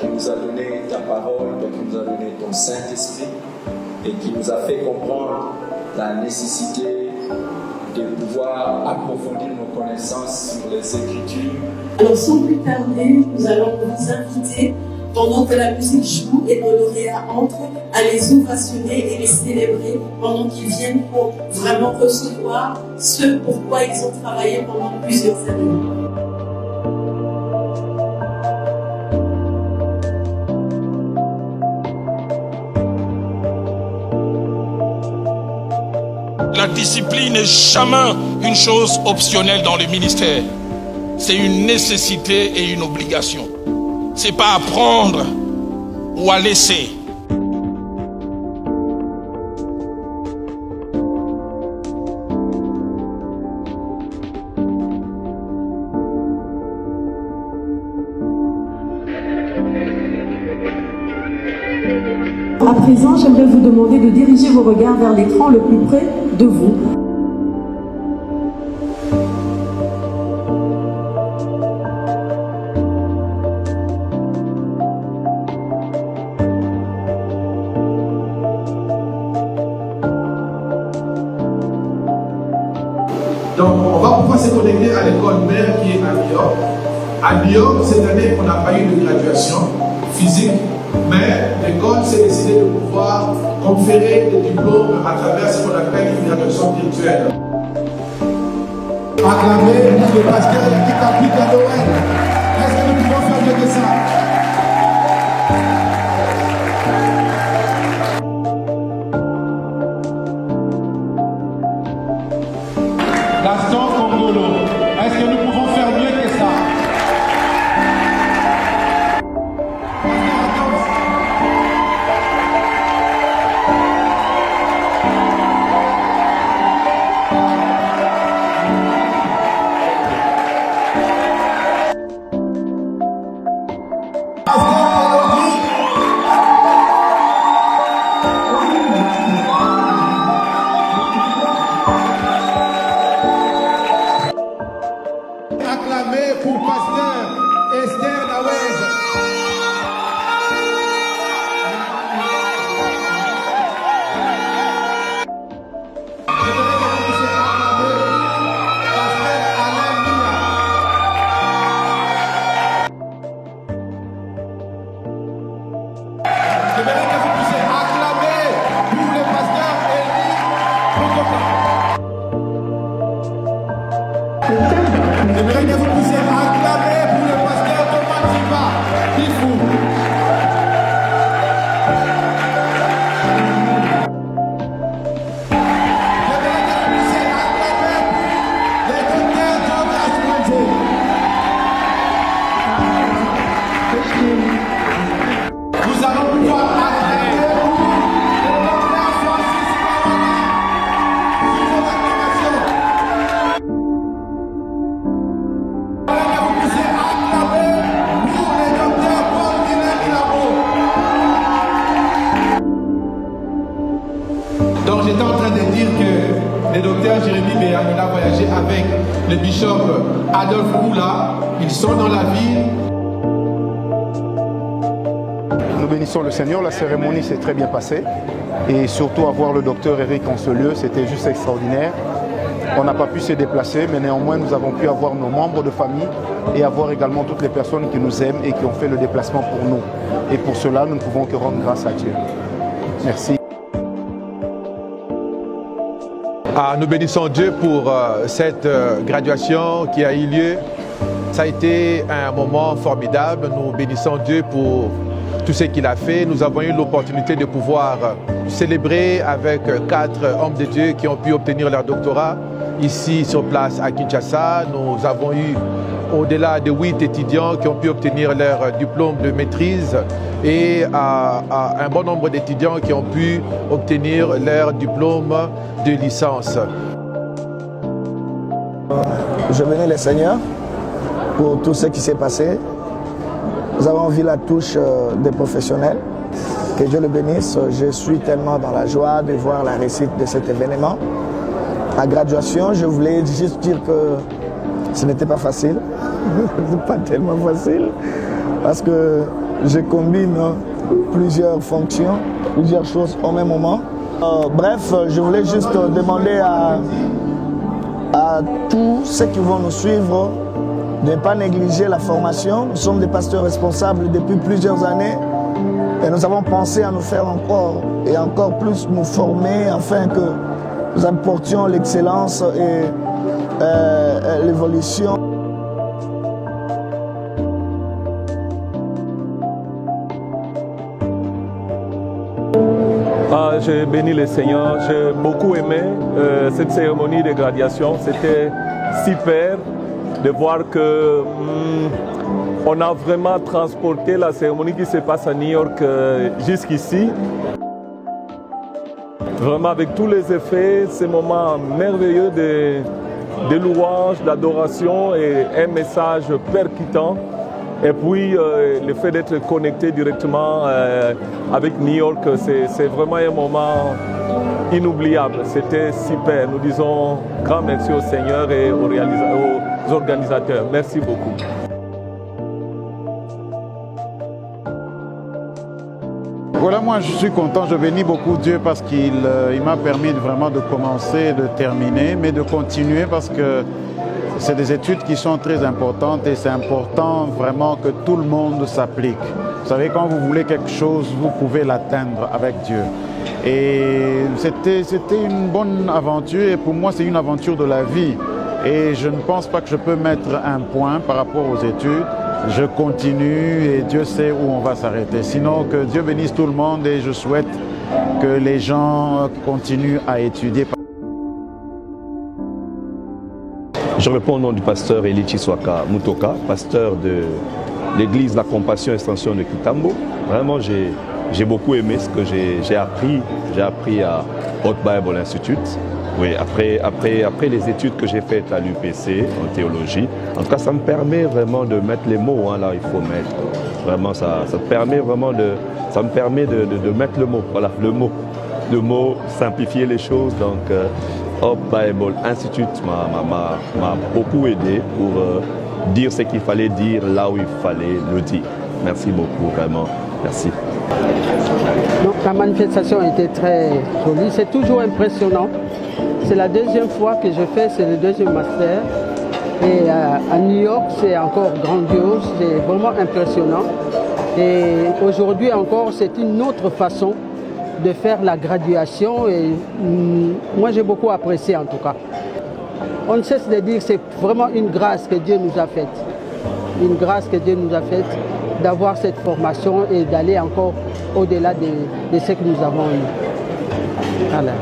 qui nous a donné ta parole, toi qui nous a donné ton Saint-Esprit et qui nous a fait comprendre la nécessité de pouvoir approfondir nos connaissances sur les Écritures. Alors sans plus tarder, nous allons vous inviter, pendant que la musique joue et nos lauréats entrent, à les ovationner et les célébrer pendant qu'ils viennent pour vraiment recevoir ce pourquoi ils ont travaillé pendant plusieurs années. La discipline n'est jamais une chose optionnelle dans le ministère. C'est une nécessité et une obligation. C'est pas à prendre ou à laisser. À présent, j'aimerais vous demander de diriger vos regards vers l'écran le plus près de vous. Donc, on va pouvoir se connecter à l'école mère qui est à Lyon. À Lyon, cette année, on n'a pas eu de graduation physique, mais l'école s'est décidée de pouvoir conférer des diplômes à travers ce qu'on appelle une graduation virtuelle. Acclamé pour le pasteur qui applique à Noël. Est-ce que nous pouvons faire mieux que ça? Gaston Congolo, est-ce que nous pouvons faire mieux que ça? Acclamé pour pasteur Esther Nawez. J'aimerais que vous puissiez acclamer pour le pasteur J'aimerais que vous puissiez acclamer pour le pasteur Thomas Tiba. Il faut. J'aimerais que vous puissiez acclamer pour les docteurs Douglas Mwenze. Nous allons pouvoir acclamer pour le docteur Francis Kawana. Sous vos acclamations. Donc j'étais en train de dire que le docteur Jérémy Béa, il a voyagé avec le bishop Adolphe Oula. Ils sont dans la ville. Nous bénissons le Seigneur, la cérémonie s'est très bien passée. Et surtout avoir le docteur Eric en ce lieu, c'était juste extraordinaire. On n'a pas pu se déplacer, mais néanmoins nous avons pu avoir nos membres de famille et avoir également toutes les personnes qui nous aiment et qui ont fait le déplacement pour nous. Et pour cela, nous ne pouvons que rendre grâce à Dieu. Merci. Nous bénissons Dieu pour cette graduation qui a eu lieu. Ça a été un moment formidable. Nous bénissons Dieu pour tout ce qu'il a fait. Nous avons eu l'opportunité de pouvoir célébrer avec 4 hommes de Dieu qui ont pu obtenir leur doctorat ici sur place à Kinshasa. Nous avons eu au-delà de 8 étudiants qui ont pu obtenir leur diplôme de maîtrise et un bon nombre d'étudiants qui ont pu obtenir leur diplôme de licence. Je bénis le Seigneur pour tout ce qui s'est passé. Nous avons vu la touche des professionnels. Que Dieu le bénisse. Je suis tellement dans la joie de voir la réussite de cet événement. À graduation, je voulais juste dire que ce n'était pas facile. Pas tellement facile. Parce que je combine plusieurs fonctions, plusieurs choses au même moment. Bref, je voulais juste demander à tous ceux qui vont nous suivre de ne pas négliger la formation. Nous sommes des pasteurs responsables depuis plusieurs années et nous avons pensé à nous faire encore et encore plus nous former afin que nous apportions l'excellence et l'évolution. J'ai béni le Seigneur, j'ai beaucoup aimé cette cérémonie de graduation. C'était super de voir que on a vraiment transporté la cérémonie qui se passe à New York jusqu'ici. Vraiment avec tous les effets, ces moments merveilleux de louange, d'adoration et un message percutant. Et puis le fait d'être connecté directement avec New York, c'est vraiment un moment inoubliable. C'était super. Nous disons grand merci au Seigneur et aux organisateurs. Merci beaucoup. Voilà, moi je suis content, je bénis beaucoup Dieu parce qu'il m'a permis vraiment de commencer, de terminer, mais de continuer parce que c'est des études qui sont très importantes et c'est important vraiment que tout le monde s'applique. Vous savez, quand vous voulez quelque chose, vous pouvez l'atteindre avec Dieu. Et c'était une bonne aventure et pour moi c'est une aventure de la vie. Et je ne pense pas que je peux mettre un point par rapport aux études. Je continue et Dieu sait où on va s'arrêter. Sinon, que Dieu bénisse tout le monde et je souhaite que les gens continuent à étudier. Je réponds au nom du pasteur Eli Chiswaka Mutoka, pasteur de l'église La Compassion Extension de Kitambo. Vraiment, j'ai beaucoup aimé ce que j'ai appris. J'ai appris à Haute Bible Institute. Oui, après les études que j'ai faites à l'UPC en théologie. En tout cas, ça me permet vraiment de mettre les mots là il faut mettre. Vraiment, ça me permet vraiment de mettre le mot. Voilà, le mot, simplifier les choses. Donc, Hope Bible Institute m'a beaucoup aidé pour dire ce qu'il fallait dire là où il fallait le dire. Merci beaucoup, vraiment. Merci. Donc, la manifestation était très jolie. C'est toujours impressionnant. C'est la deuxième fois que je fais, c'est le deuxième master. Et à New York, c'est encore grandiose, c'est vraiment impressionnant. Et aujourd'hui encore, c'est une autre façon de faire la graduation et moi j'ai beaucoup apprécié en tout cas. On ne cesse de dire que c'est vraiment une grâce que Dieu nous a faite. Une grâce que Dieu nous a faite d'avoir cette formation et d'aller encore au-delà de ce que nous avons eu. Voilà.